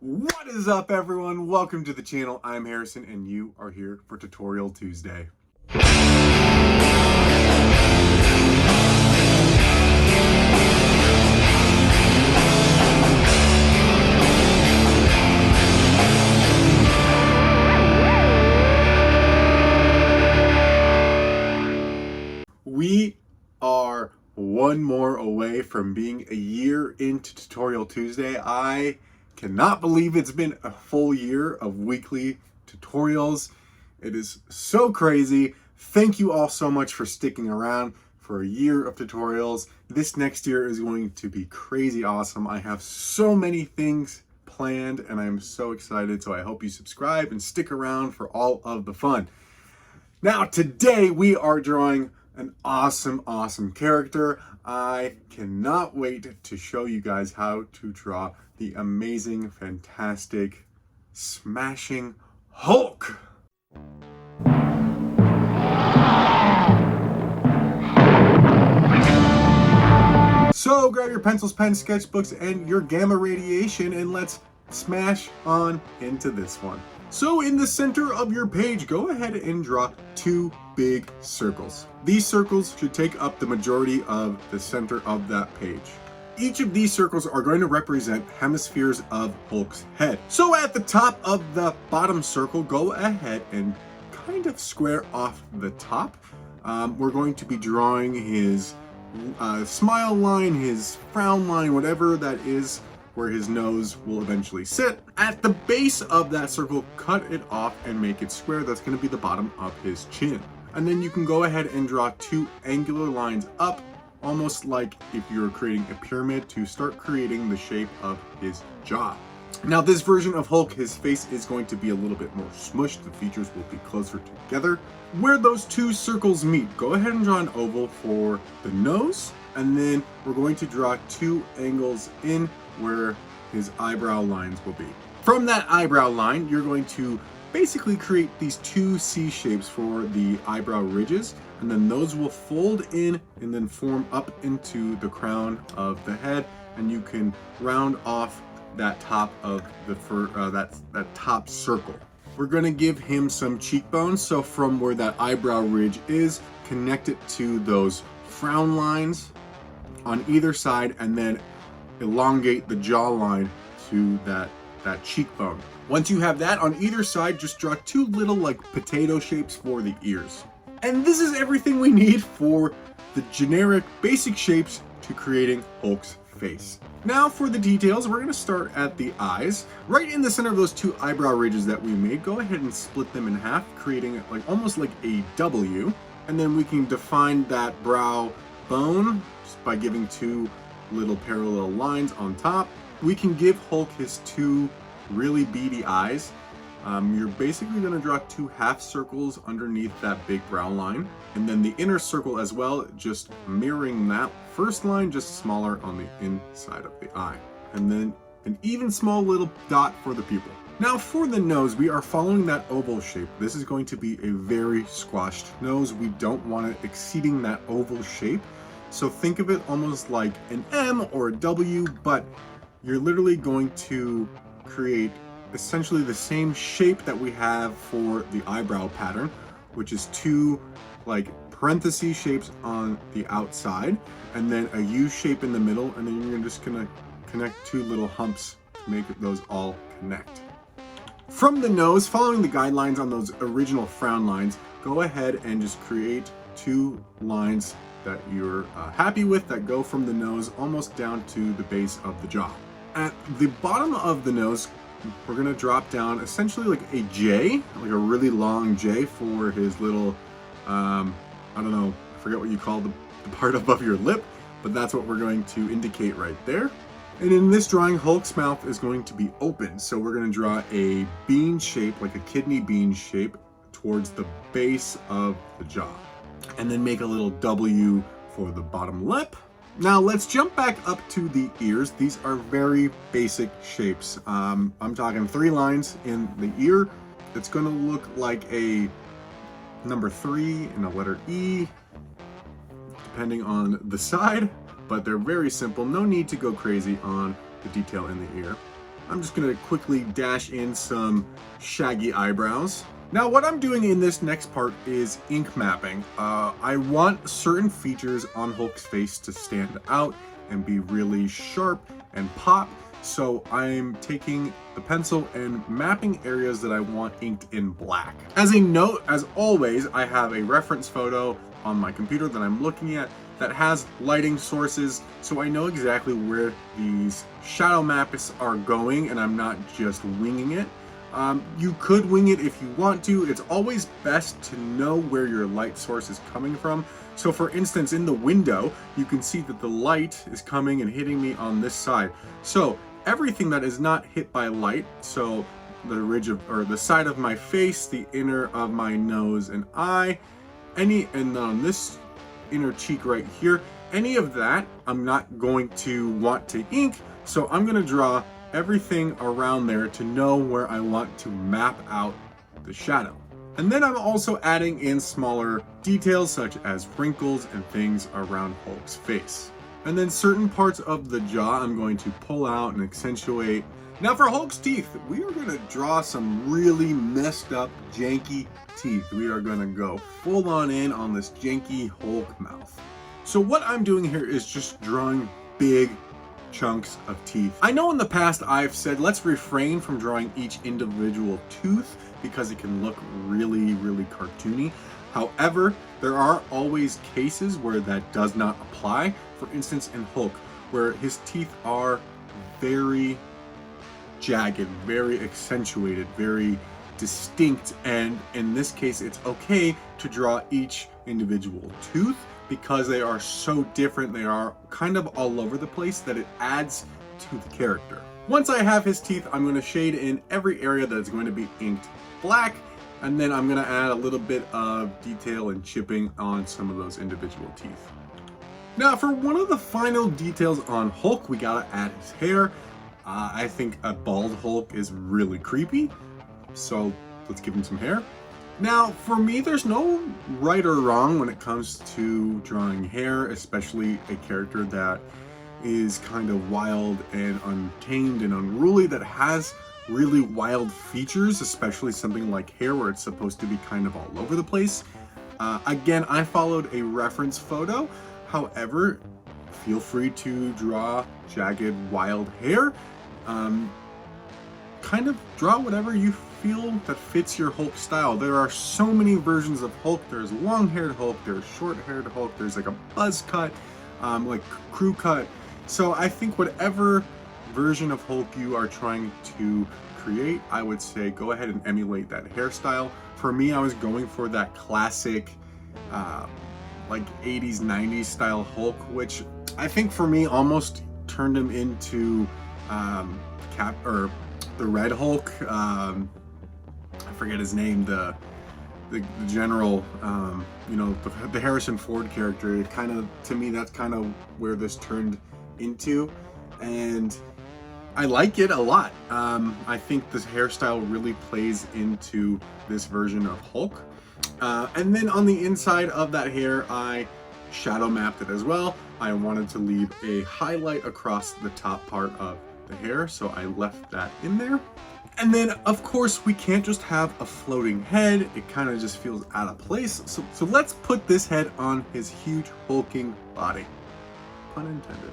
What is up, everyone? Welcome to the channel. I'm Harrison and you are here for Tutorial Tuesday. We are one more away from being a year into Tutorial Tuesday. I cannot believe it's been a full year of weekly tutorials. It is so crazy. Thank you all so much for sticking around for a year of tutorials. This next year is going to be crazy awesome. I have so many things planned and I'm so excited. So I hope you subscribe and stick around for all of the fun. Now, today we are drawing an awesome character. I cannot wait to show you guys how to draw the amazing, fantastic, smashing Hulk. So grab your pencils, pens, sketchbooks, and your gamma radiation, and let's smash on into this one. So in the center of your page, go ahead and draw two big circles. These circles should take up the majority of the center of that page. Each of these circles are going to represent hemispheres of Hulk's head. So at the top of the bottom circle, go ahead and kind of square off the top. We're going to be drawing his smile line, his frown line, whatever that is, where his nose will eventually sit. At the base of that circle, cut it off and make it square. That's going to be the bottom of his chin. And then you can go ahead and draw two angular lines up, almost like if you're creating a pyramid, to start creating the shape of his jaw. Now this version of Hulk, his face is going to be a little bit more smushed. The features will be closer together. Where those two circles meet, go ahead and draw an oval for the nose, and then we're going to draw two angles in where his eyebrow lines will be. From that eyebrow line, you're going to basically create these two C shapes for the eyebrow ridges, and then those will fold in and then form up into the crown of the head, and you can round off that top of the that top circle. We're going to give him some cheekbones, so from where that eyebrow ridge is, connect it to those frown lines on either side, and then elongate the jawline to that cheekbone. Once you have that on either side, just draw two little like potato shapes for the ears. And this is everything we need for the generic basic shapes to creating Hulk's face. Now for the details, we're going to start at the eyes. Right in the center of those two eyebrow ridges that we made, go ahead and split them in half, creating like almost like a W. And then we can define that brow bone just by giving two little parallel lines on top. We can give Hulk his two really beady eyes. You're basically going to draw two half circles underneath that big brow line, and then the inner circle as well, just mirroring that first line, just smaller on the inside of the eye, and then an even small little dot for the pupil. Now for the nose, we are following that oval shape. This is going to be a very squashed nose. We don't want it exceeding that oval shape. So think of it almost like an M or a W, but you're literally going to create essentially the same shape that we have for the eyebrow pattern, which is two like parenthesis shapes on the outside, and then a U shape in the middle, and then you're just gonna connect two little humps to make those all connect. From the nose, following the guidelines on those original frown lines, go ahead and just create two lines that you're happy with that go from the nose almost down to the base of the jaw. At the bottom of the nose, we're going to drop down essentially like a J, like a really long J for his little, I don't know, I forget what you call the part above your lip, but that's what we're going to indicate right there. And in this drawing, Hulk's mouth is going to be open, so we're going to draw a bean shape, like a kidney bean shape, towards the base of the jaw, and then make a little W for the bottom lip. Now let's jump back up to the ears. These are very basic shapes. I'm talking 3 lines in the ear. It's going to look like a number 3 and a letter E, depending on the side, but they're very simple. No need to go crazy on the detail in the ear. I'm just gonna quickly dash in some shaggy eyebrows. Now what I'm doing in this next part is ink mapping. I want certain features on Hulk's face to stand out and be really sharp and pop. So I'm taking the pencil and mapping areas that I want inked in black. As a note, as always, I have a reference photo on my computer that I'm looking at that has lighting sources, so I know exactly where these shadow maps are going and I'm not just winging it. You could wing it if you want to. It's always best to know where your light source is coming from. So for instance, in the window, you can see that the light is coming and hitting me on this side. So everything that is not hit by light, so the ridge of, or the side of my face, the inner of my nose and eye, and then on this inner cheek right here, any of that I'm not going to want to ink, so I'm going to draw everything around there to know where I want to map out the shadow. And then I'm also adding in smaller details such as wrinkles and things around Hulk's face. And then certain parts of the jaw I'm going to pull out and accentuate. Now for Hulk's teeth, we are going to draw some really messed up, janky teeth. We are going to go full on in on this janky Hulk mouth. So what I'm doing here is just drawing big chunks of teeth. I know in the past I've said let's refrain from drawing each individual tooth because it can look really, really cartoony. However, there are always cases where that does not apply. For instance, in Hulk, where his teeth are very jagged, very accentuated, very distinct, and in this case it's okay to draw each individual tooth because they are so different, they are kind of all over the place, that it adds to the character. Once I have his teeth, I'm going to shade in every area that is going to be inked black, and then I'm going to add a little bit of detail and chipping on some of those individual teeth. Now for one of the final details on Hulk, we gotta add his hair. I think a bald Hulk is really creepy, so let's give him some hair. Now, for me, there's no right or wrong when it comes to drawing hair, especially a character that is kind of wild and untamed and unruly, that has really wild features, especially something like hair where it's supposed to be kind of all over the place. Again, I followed a reference photo. However, feel free to draw jagged, wild hair. Kind of draw whatever you feel that fits your Hulk style. There are so many versions of Hulk. There's long-haired Hulk, there's short-haired Hulk, there's like a buzz cut, like crew cut. So I think whatever version of Hulk you are trying to create, I would say go ahead and emulate that hairstyle. For me, I was going for that classic like 80s, 90s style Hulk, which I think for me almost turned him into the Red Hulk. I forget his name, the general, you know, the Harrison Ford character. It kind of, to me, that's kind of where this turned into, and I like it a lot. I think this hairstyle really plays into this version of Hulk. And then on the inside of that hair, I shadow mapped it as well. I wanted to leave a highlight across the top part of the hair, so I left that in there. And then, of course, we can't just have a floating head. It kind of just feels out of place. So let's put this head on his huge hulking body. Pun intended.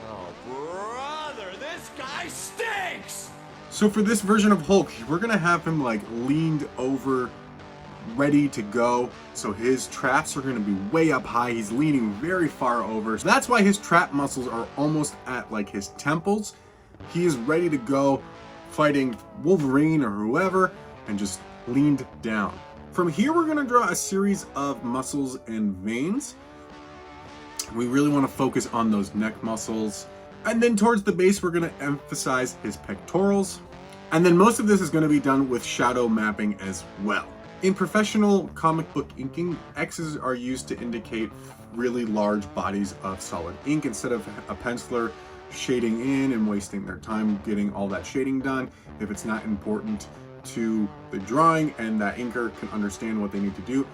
Oh, brother, this guy stinks! So for this version of Hulk, we're gonna have him like leaned over, ready to go. So his traps are gonna be way up high. He's leaning very far over. So that's why his trap muscles are almost at like his temples. He is ready to go, fighting Wolverine or whoever, and just leaned down. From here, we're gonna draw a series of muscles and veins. We really wanna focus on those neck muscles. And then towards the base, we're gonna emphasize his pectorals. And then most of this is gonna be done with shadow mapping as well. In professional comic book inking, X's are used to indicate really large bodies of solid ink instead of a penciler shading in and wasting their time getting all that shading done if it's not important to the drawing and that inker can understand what they need to do.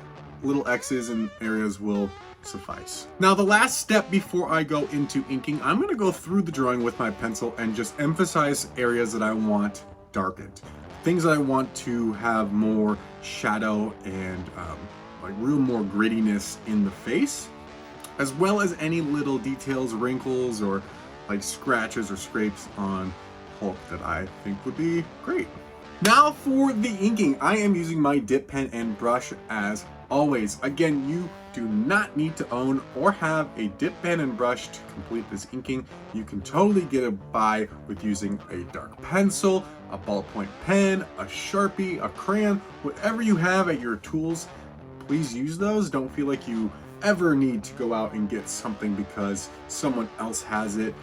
Little X's in areas will suffice. Now, the last step before I go into inking, I'm going to go through the drawing with my pencil and just emphasize areas that I want darkened. Things that I want to have more shadow and like real more grittiness in the face, as well as any little details, wrinkles, or like scratches or scrapes on Hulk that I think would be great. Now for the inking, I am using my dip pen and brush as always. Again, you do not need to own or have a dip pen and brush to complete this inking. You can totally get it by with using a dark pencil, a ballpoint pen, a Sharpie, a crayon, whatever you have at your tools. Please use those. Don't feel like you ever need to go out and get something because someone else has it.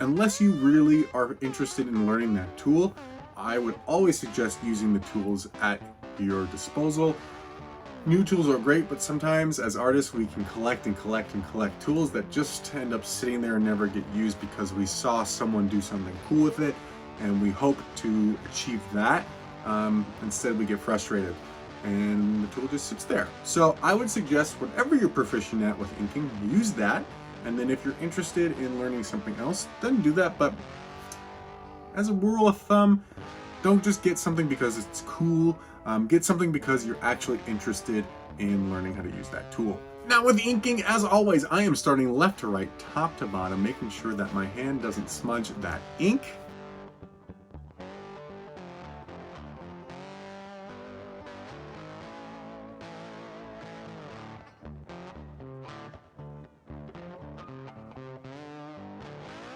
Unless you really are interested in learning that tool, I would always suggest using the tools at your disposal. New tools are great, but sometimes as artists we can collect and collect and collect tools that just end up sitting there and never get used because we saw someone do something cool with it and we hope to achieve that. Instead we get frustrated and the tool just sits there. So I would suggest whatever you're proficient at with inking, use that. And then if you're interested in learning something else, then do that. But as a rule of thumb, don't just get something because it's cool. Get something because you're actually interested in learning how to use that tool. Now with inking, as always, I am starting left to right, top to bottom, making sure that my hand doesn't smudge that ink.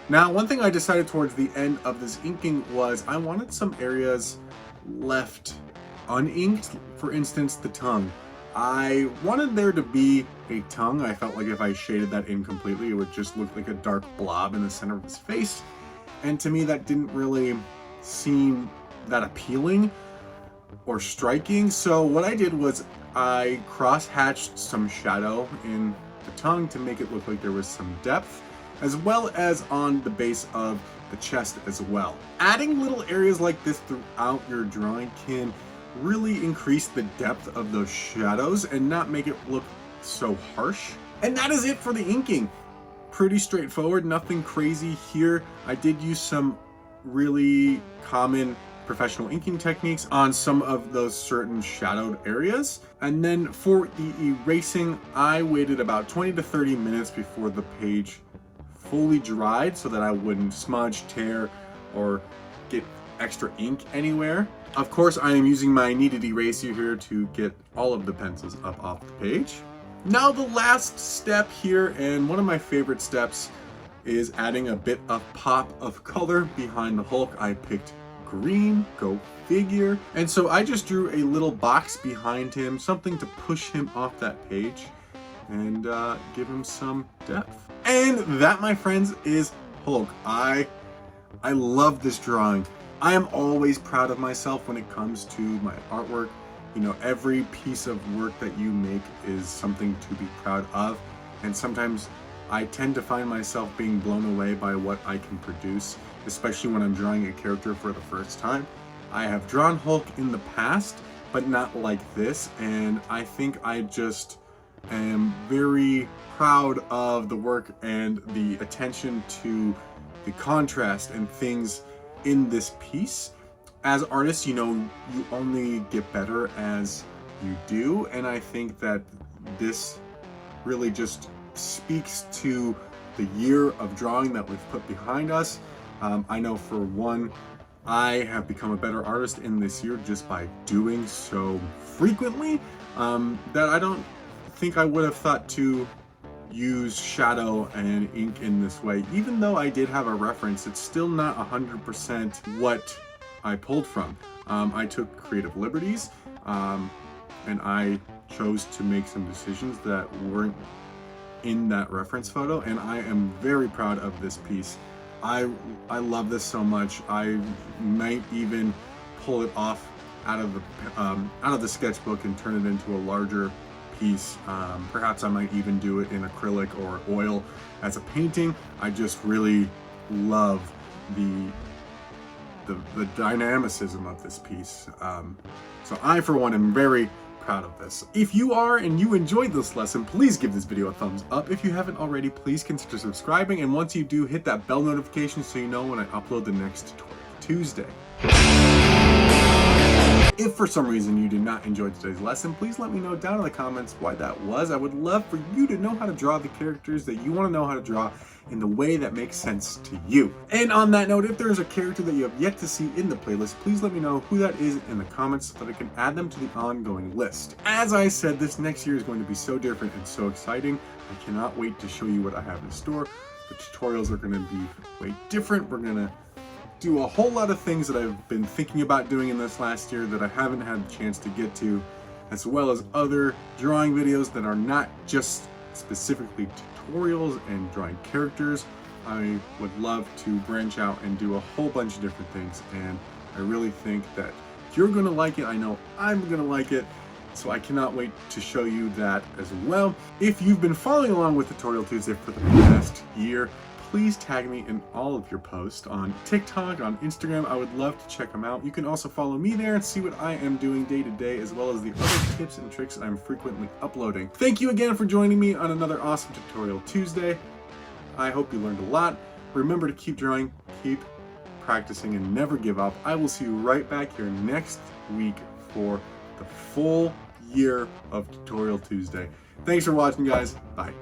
Now, one thing I decided towards the end of this inking was I wanted some areas left uninked. For instance, the tongue. I wanted there to be a tongue. I felt like if I shaded that in completely, it would just look like a dark blob in the center of his face. And to me, that didn't really seem that appealing or striking. So what I did was I cross-hatched some shadow in the tongue to make it look like there was some depth, as well as on the base of the chest as well. Adding little areas like this throughout your drawing can really increase the depth of those shadows and not make it look so harsh. And that is it for the inking. Pretty straightforward, nothing crazy here. I did use some really common professional inking techniques on some of those certain shadowed areas. And then for the erasing, I waited about 20 to 30 minutes before the page fully dried so that I wouldn't smudge, tear, or get extra ink anywhere. Of course, I am using my kneaded eraser here to get all of the pencils up off the page. Now the last step here, and one of my favorite steps, is adding a bit of pop of color behind the Hulk. I picked green, go figure. And so I just drew a little box behind him, something to push him off that page and give him some depth. And that, my friends, is Hulk. I love this drawing. I am always proud of myself when it comes to my artwork. You know, every piece of work that you make is something to be proud of. And sometimes I tend to find myself being blown away by what I can produce, especially when I'm drawing a character for the first time. I have drawn Hulk in the past, but not like this. And I think I just am very proud of the work and the attention to the contrast and things in this piece. As artists, you know, you only get better as you do, and I think that this really just speaks to the year of drawing that we've put behind us. I know for one, I have become a better artist in this year just by doing so frequently that I don't think I would have thought to use shadow and ink in this way. Even though I did have a reference, it's still not 100% what I pulled from. I took creative liberties and I chose to make some decisions that weren't in that reference photo, and I am very proud of this piece. I love this so much. I might even pull it off out of the sketchbook and turn it into a larger piece. Perhaps I might even do it in acrylic or oil as a painting. I just really love the dynamicism of this piece. So I, for one, am very proud of this. If you are and you enjoyed this lesson, please give this video a thumbs up. If you haven't already, please consider subscribing, and once you do, hit that bell notification so you know when I upload the next tutorial Tuesday. If for some reason you did not enjoy today's lesson, please let me know down in the comments why that was. I would love for you to know how to draw the characters that you want to know how to draw in the way that makes sense to you. And on that note, if there is a character that you have yet to see in the playlist, please let me know who that is in the comments so that I can add them to the ongoing list. As I said, this next year is going to be so different and so exciting. I cannot wait to show you what I have in store. The tutorials are going to be way different. We're going to do a whole lot of things that I've been thinking about doing in this last year that I haven't had the chance to get to, as well as other drawing videos that are not just specifically tutorials and drawing characters. I would love to branch out and do a whole bunch of different things, and I really think that you're going to like it. I know I'm going to like it, so I cannot wait to show you that as well. If you've been following along with Tutorial Tuesday for the past year, please tag me in all of your posts on TikTok, on Instagram. I would love to check them out. You can also follow me there and see what I am doing day to day, as well as the other tips and tricks that I'm frequently uploading. Thank you again for joining me on another awesome Tutorial Tuesday. I hope you learned a lot. Remember to keep drawing, keep practicing, and never give up. I will see you right back here next week for the full year of Tutorial Tuesday. Thanks for watching, guys. Bye.